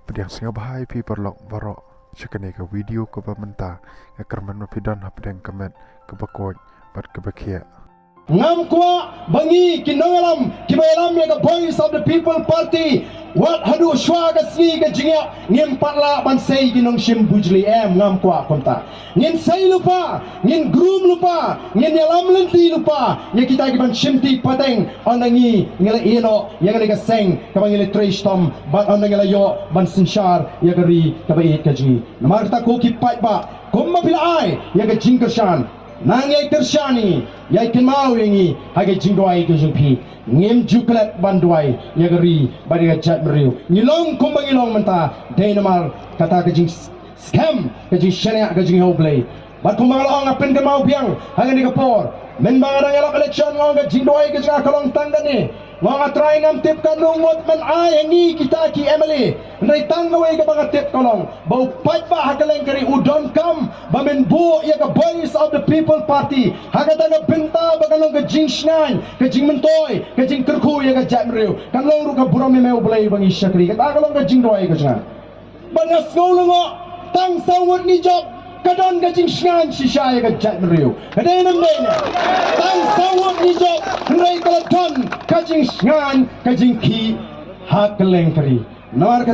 Pediang singa bahai pi perlok baroh cekene ke video ke bamenta ke kerman mapidan hapedang kemet ke bakoj bat ke bakia. Ngam kwa bangi kinangalam kibayalam ya ka voice of the people party wat hadu shwa ka sni ka jingya ngim patla ban sei ginong shim bujli ngam kwa konta ngin sei lupa ngin groom lupa ngin yalam lenti lupa ya kita ki ban shimti pateng onangi ngela ino ya ka seng ka bangile trash tom bat onangela yo ban sinshar ya gari ka bai ka jingi namar ta ko ki pat ba kumma pila ai ya ka jingkershan nang yai tersyani yai kenmau yangi hagai jingdoi ke jumpi ngem juklet bandwai yagari bari ga jaitbynriew ngilong kumbang ilong menta deinamar kata ke jing scam ke jing shania ke jing hoblay bat kumbang long apen ke mau biang hagai ni kapor men bangarang elok election ngong ke jingdoi ke jing akalong tangdan ni ngong atrai ngam tip kan lungmot men ai ngi kita ki emily ndai tangawai ke bangat tip kolong bau pat ba hakaleng kari udon kam bamen bu ya ka voice of the people party hakata na benta bagalong ke jingshngain ke jingmentoy ke jingkerku ya ka jaitbynriew kan long ru ka burami meu blai bangi syakri ka akalong ke jingdoi ke jang banas ngolongo tang sawut ni job kadon ka jingshngain shisha ya ka jaitbynriew kadenam dena tang sawut ni job ngai kalaton ka jingshngain ka jingki hakaleng kari nawar